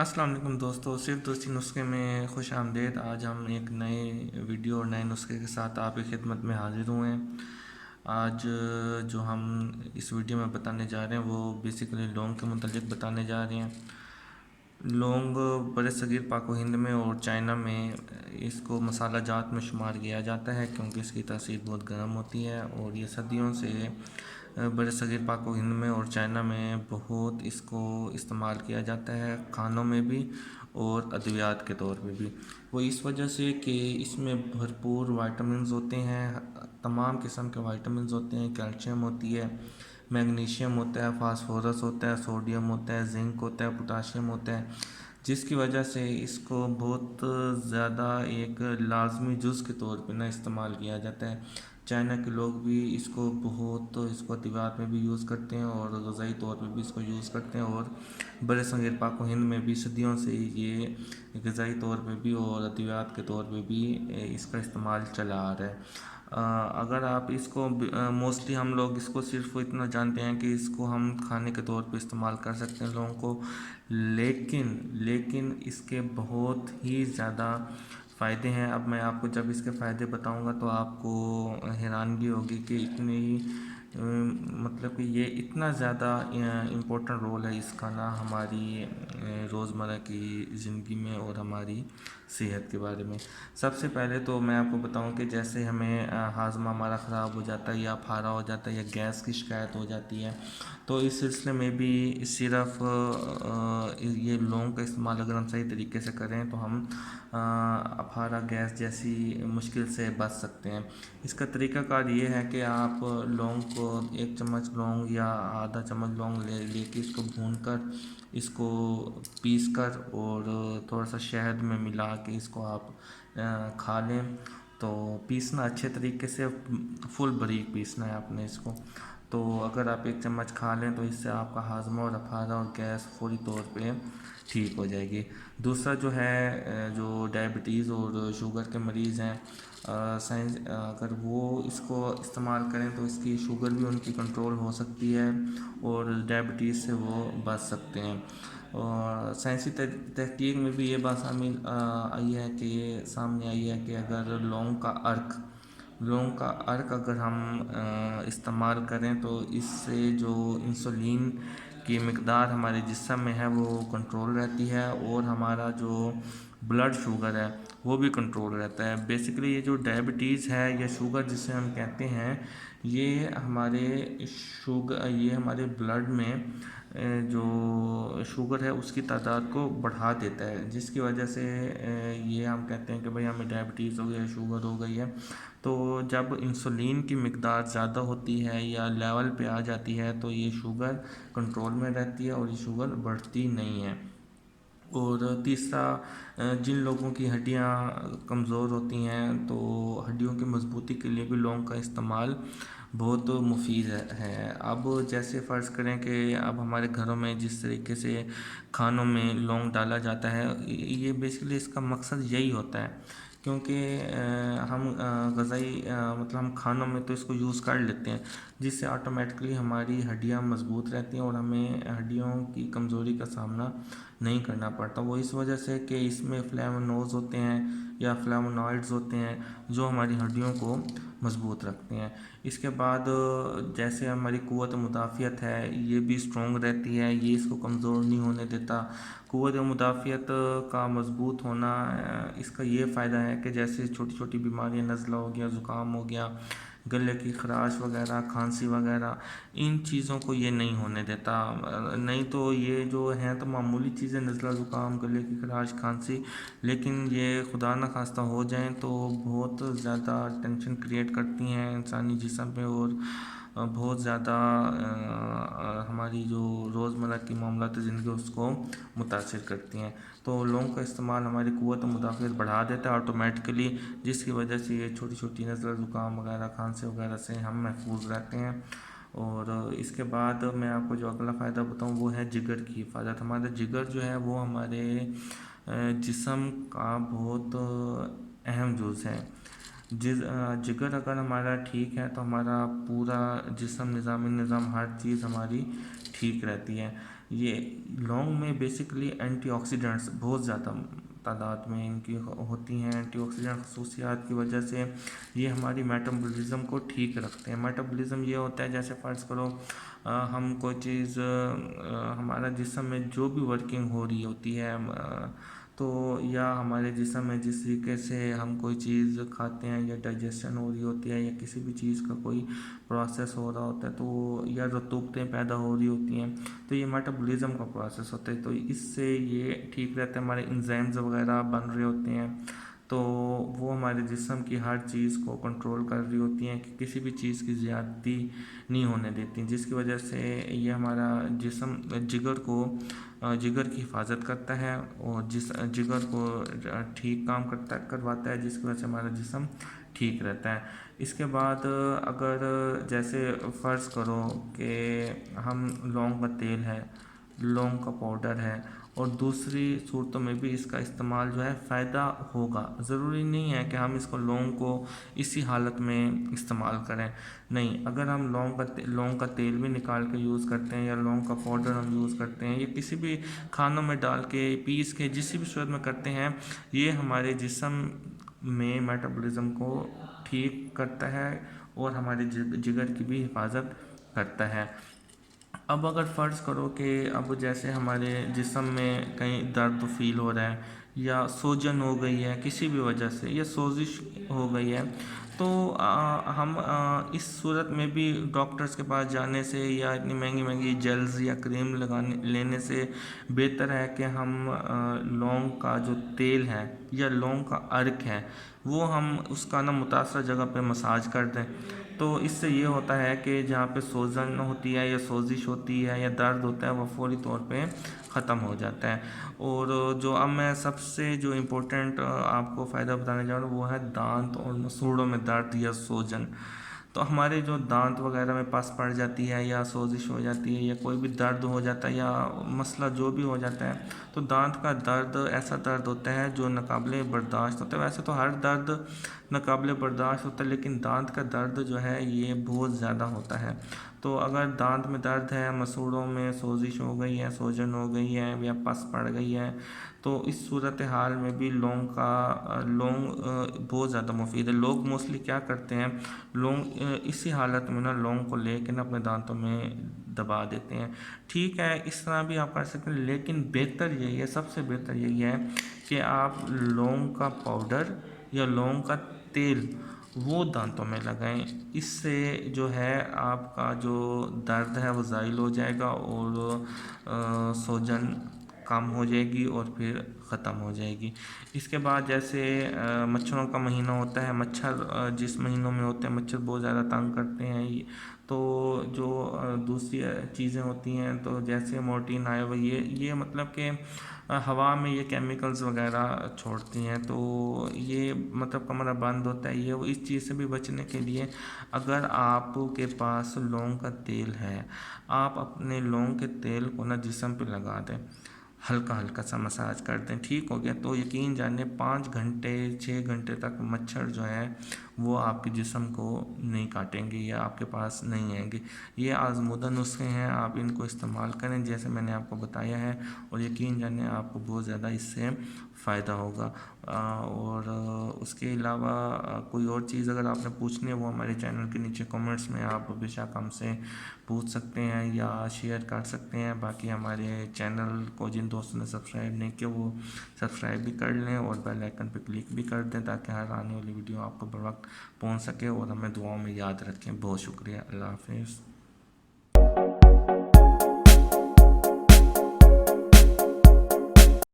السلام علیکم دوستو، صرف دوستی نسخے میں خوش آمدید۔ آج ہم ایک نئے ویڈیو اور نئے نسخے کے ساتھ آپ کی خدمت میں حاضر ہوئے ہیں۔ آج جو ہم اس ویڈیو میں بتانے جا رہے ہیں وہ بیسیکلی لونگ کے متعلق بتانے جا رہے ہیں۔ لونگ برصغیر پاک و ہند میں اور چائنا میں اس کو مسالہ جات میں شمار کیا جاتا ہے، کیونکہ اس کی تاثیر بہت گرم ہوتی ہے اور یہ صدیوں سے برصغیر پاک و ہند میں اور چائنا میں بہت اس کو استعمال کیا جاتا ہے، کھانوں میں بھی اور ادویات کے طور پہ بھی۔ وہ اس وجہ سے کہ اس میں بھرپور وائٹامنز ہوتے ہیں، تمام قسم کے وائٹامنز ہوتے ہیں، کیلشیم ہوتی ہے، میگنیشیم ہوتا ہے، فاسفورس ہوتا ہے، سوڈیم ہوتا ہے، زنک ہوتا ہے، پوٹاشیم ہوتا ہے، جس کی وجہ سے اس کو بہت زیادہ ایک لازمی جز کے طور پہ استعمال کیا جاتا ہے۔ چائنا کے لوگ بھی اس کو بہت ادویات میں بھی یوز کرتے ہیں اور غذائی طور پہ بھی اس کو یوز کرتے ہیں، اور برصغیر پاک و ہند میں بھی صدیوں سے یہ غذائی طور پہ بھی اور ادویات کے طور پہ بھی اس کا استعمال چلا آ رہا ہے۔ اگر آپ اس کو موسٹلی ہم لوگ اس کو صرف اتنا جانتے ہیں کہ اس کو ہم کھانے کے طور پہ استعمال کر سکتے ہیں لوگوں کو، لیکن اس کے بہت ہی زیادہ فائدے ہیں۔ اب میں آپ کو جب اس کے فائدے بتاؤں گا تو آپ کو حیرانگی ہوگی کہ مطلب کہ یہ اتنا زیادہ امپورٹنٹ رول ہے اس کا نا ہماری روزمرہ کی زندگی میں اور ہماری صحت کے بارے میں۔ سب سے پہلے تو میں آپ کو بتاؤں کہ جیسے ہمیں ہاضمہ ہمارا خراب ہو جاتا ہے یا پھارا ہو جاتا ہے یا گیس کی شکایت ہو جاتی ہے، تو اس سلسلے میں بھی صرف یہ لونگ کا استعمال اگر ہم صحیح طریقے سے کریں تو ہم پھارا گیس جیسی مشکل سے بچ سکتے ہیں۔ اس کا طریقہ کار یہ ہے کہ آپ لونگ کو 1 چمچ لونگ یا آدھا چمچ لونگ لے کے اس کو بھون کر اس کو پیس کر اور تھوڑا سا شہد میں ملا کے اس کو آپ کھا لیں تو پیسنا اچھے طریقے سے فل باریک پیسنا ہے آپ نے اس کو، تو اگر آپ 1 چمچ کھا لیں تو اس سے آپ کا ہاضمہ اور پھارا اور گیس فوری طور پہ ٹھیک ہو جائے گی۔ دوسرا جو ہے جو ڈائبٹیز اور شوگر کے مریض ہیں، اگر وہ اس کو استعمال کریں تو اس کی شوگر بھی ان کی کنٹرول ہو سکتی ہے اور ڈائبٹیز سے وہ بچ سکتے ہیں۔ اور سائنسی تحقیق میں بھی یہ بات سامنے آئی ہے کہ اگر لونگ کا عرق اگر ہم استعمال کریں تو اس سے جو انسولین کی مقدار ہمارے جسم میں ہے وہ کنٹرول رہتی ہے اور ہمارا جو بلڈ شوگر ہے وہ بھی کنٹرول رہتا ہے۔ بیسیکلی یہ جو ڈائبٹیز ہے یا شوگر جسے ہم کہتے ہیں، یہ ہمارے بلڈ میں جو شوگر ہے اس کی تعداد کو بڑھا دیتا ہے، جس کی وجہ سے یہ ہم کہتے ہیں کہ بھئی ہمیں ڈائبٹیز ہو گئی ہے، شوگر ہو گئی ہے۔ تو جب انسولین کی مقدار زیادہ ہوتی ہے یا لیول پہ آ جاتی ہے تو یہ شوگر کنٹرول میں رہتی ہے اور یہ شوگر بڑھتی نہیں ہے۔ اور تیسرا، جن لوگوں کی ہڈیاں کمزور ہوتی ہیں تو ہڈیوں کی مضبوطی کے لیے بھی لونگ کا استعمال بہت مفید ہے۔ اب جیسے فرض کریں کہ اب ہمارے گھروں میں جس طریقے سے کھانوں میں لونگ ڈالا جاتا ہے، یہ بیسیکلی اس کا مقصد یہی ہوتا ہے، کیونکہ ہم ہم کھانوں میں تو اس کو یوز کر لیتے ہیں، جس سے آٹومیٹکلی ہماری ہڈیاں مضبوط رہتی ہیں اور ہمیں ہڈیوں کی کمزوری کا سامنا نہیں کرنا پڑتا۔ وہ اس وجہ سے کہ اس میں فلیوونوز ہوتے ہیں یا فلیوونوائڈز ہوتے ہیں جو ہماری ہڈیوں کو مضبوط رکھتے ہیں۔ اس کے بعد جیسے ہماری قوت مدافعت ہے یہ بھی اسٹرونگ رہتی ہے، یہ اس کو کمزور نہیں ہونے دیتا۔ قوت مدافعت کا مضبوط ہونا، اس کا یہ فائدہ ہے کہ جیسے چھوٹی چھوٹی بیماریاں، نزلہ ہو گیا، زکام ہو گیا، گلے کی خراش وغیرہ، کھانسی وغیرہ، ان چیزوں کو یہ نہیں ہونے دیتا۔ نہیں تو یہ جو ہیں تو معمولی چیزیں، نزلہ، زکام، گلے کی خراش، کھانسی، لیکن یہ خدا نہ خواستہ ہو جائیں تو بہت زیادہ ٹینشن کریٹ کرتی ہیں انسانی جسم پہ اور بہت زیادہ ہماری جو روزمرہ کی معاملات زندگی اس کو متاثر کرتی ہیں۔ تو لونگ کا استعمال ہماری قوت مدافعت بڑھا دیتا ہے آٹومیٹکلی، جس کی وجہ سے یہ چھوٹی چھوٹی نزلہ، زکام وغیرہ، کھانسی وغیرہ سے ہم محفوظ رہتے ہیں۔ اور اس کے بعد میں آپ کو جو اگلا فائدہ بتاؤں وہ ہے جگر کی حفاظت۔ ہمارا جگر جو ہے وہ ہمارے جسم کا بہت اہم جز ہے۔ جگر اگر ہمارا ٹھیک ہے تو ہمارا پورا جسم، نظام ہر چیز ہماری ٹھیک رہتی ہے۔ یہ لونگ میں بیسکلی اینٹی آکسیڈنٹس بہت زیادہ تعداد میں ان کی ہوتی ہیں. اینٹی آکسیڈنٹ خصوصیات کی وجہ سے یہ ہماری میٹابولزم کو ٹھیک رکھتے ہیں. میٹابولزم یہ ہوتا ہے جیسے فرض کرو ہم کوئی چیز ہمارا جسم میں جو بھی ورکنگ ہو رہی ہوتی ہے تو یا ہمارے جسم میں جس طریقے سے ہم کوئی چیز کھاتے ہیں یا ڈائجیشن ہو رہی ہوتی ہے یا کسی بھی چیز کا کوئی پروسیس ہو رہا ہوتا ہے تو یا رطوبتیں پیدا ہو رہی ہوتی ہیں تو یہ میٹابولزم کا پروسیس ہوتا ہے. تو اس سے یہ ٹھیک رہتا ہے. ہمارے انزائمز وغیرہ بن رہے ہوتے ہیں تو وہ ہمارے جسم کی ہر چیز کو کنٹرول کر رہی ہوتی ہیں کہ کسی بھی چیز کی زیادتی نہیں ہونے دیتی, جس کی وجہ سے یہ ہمارا جسم جگر کی حفاظت کرتا ہے اور جگر کو ٹھیک کام کرواتا ہے, جس کی وجہ سے ہمارا جسم ٹھیک رہتا ہے. اس کے بعد اگر جیسے فرض کرو کہ ہم لونگ کا تیل ہے, لونگ کا پاؤڈر ہے اور دوسری صورتوں میں بھی اس کا استعمال جو ہے فائدہ ہوگا. ضروری نہیں ہے کہ ہم اس کو لونگ کو اسی حالت میں استعمال کریں, نہیں. اگر ہم لونگ کا تیل بھی نکال کے یوز کرتے ہیں یا لونگ کا پاؤڈر ہم یوز کرتے ہیں یا کسی بھی کھانوں میں ڈال کے پیس کے جس بھی صورت میں کرتے ہیں, یہ ہمارے جسم میں میٹابولزم کو ٹھیک کرتا ہے اور ہمارے جگر کی بھی حفاظت کرتا ہے. اب اگر فرض کرو کہ اب جیسے ہمارے جسم میں کہیں درد فیل ہو رہا ہے یا سوجن ہو گئی ہے کسی بھی وجہ سے یا سوزش ہو گئی ہے تو ہم اس صورت میں بھی ڈاکٹرز کے پاس جانے سے یا اتنی مہنگی مہنگی جیلز یا کریم لینے سے بہتر ہے کہ ہم لونگ کا جو تیل ہے یا لونگ کا عرق ہے وہ ہم اس کا متاثرہ جگہ پہ مساج کر دیں. تو اس سے یہ ہوتا ہے کہ جہاں پہ سوجن ہوتی ہے یا سوزش ہوتی ہے یا درد ہوتا ہے وہ فوری طور پہ ختم ہو جاتا ہے. اور جو اب میں سب سے جو امپورٹنٹ آپ کو فائدہ بتانے جا رہا ہوں وہ ہے دانت اور مسوڑوں میں درد یا سوجن. تو ہمارے جو دانت وغیرہ میں پس پڑ جاتی ہے یا سوزش ہو جاتی ہے یا کوئی بھی درد ہو جاتا ہے یا مسئلہ جو بھی ہو جاتا ہے تو دانت کا درد ایسا درد ہوتا ہے جو ناقابل برداشت ہوتا ہے. ویسے تو ہر درد ناقابل برداشت ہوتا ہے لیکن دانت کا درد جو ہے یہ بہت زیادہ ہوتا ہے. تو اگر دانت میں درد ہے, مسوڑوں میں سوزش ہو گئی ہے, سوجن ہو گئی ہے یا پس پڑ گئی ہے تو اس صورت حال میں بھی لونگ بہت زیادہ مفید ہے. لوگ موسٹلی کیا کرتے ہیں, لونگ اسی حالت میں لونگ کو لے کے اپنے دانتوں میں دبا دیتے ہیں. ٹھیک ہے اس طرح بھی آپ کر سکتے ہیں لیکن بہتر یہی ہے, سب سے بہتر یہی ہے کہ آپ لونگ کا پاؤڈر یا لونگ کا تیل وہ دانتوں میں لگائیں. اس سے جو ہے آپ کا جو درد ہے وہ زائل ہو جائے گا اور سوجن کم ہو جائے گی اور پھر ختم ہو جائے گی. اس کے بعد جیسے مچھروں کا مہینہ ہوتا ہے, مچھر جس مہینوں میں ہوتے ہیں مچھر بہت زیادہ تنگ کرتے ہیں تو جو دوسری چیزیں ہوتی ہیں تو جیسے مورٹین آئے ہوئے یہ مطلب کہ ہوا میں یہ کیمیکلز وغیرہ چھوڑتی ہیں تو یہ مطلب کمرہ بند ہوتا ہے. یہ اس چیز سے بھی بچنے کے لیے اگر آپ کے پاس لونگ کا تیل ہے آپ اپنے لونگ کے تیل کو جسم پہ لگا دیں, ہلکا ہلکا سا مساج کر دیں, ٹھیک ہو گیا تو یقین جانیں 5 گھنٹے 6 گھنٹے تک مچھر جو ہے وہ آپ کے جسم کو نہیں کاٹیں گے یا آپ کے پاس نہیں آئیں گے. یہ آزمودہ نسخے ہیں, آپ ان کو استعمال کریں جیسے میں نے آپ کو بتایا ہے اور یقین جانیں آپ کو بہت زیادہ اس سے فائدہ ہوگا. اور اس کے علاوہ کوئی اور چیز اگر آپ نے پوچھنی ہے وہ ہمارے چینل کے نیچے کمنٹس میں آپ بے شک ہم سے پوچھ سکتے ہیں یا شیئر کر سکتے ہیں. باقی ہمارے چینل کو جن دوستوں نے سبسکرائب نہیں کیا وہ سبسکرائب بھی کر لیں اور بیل آئیکن پہ کلک بھی کر دیں تاکہ ہر آنے والی ویڈیو آپ کو بر وقت پہنچ سکے اور ہمیں دعاؤں میں یاد رکھیں. بہت شکریہ. اللہ حافظ.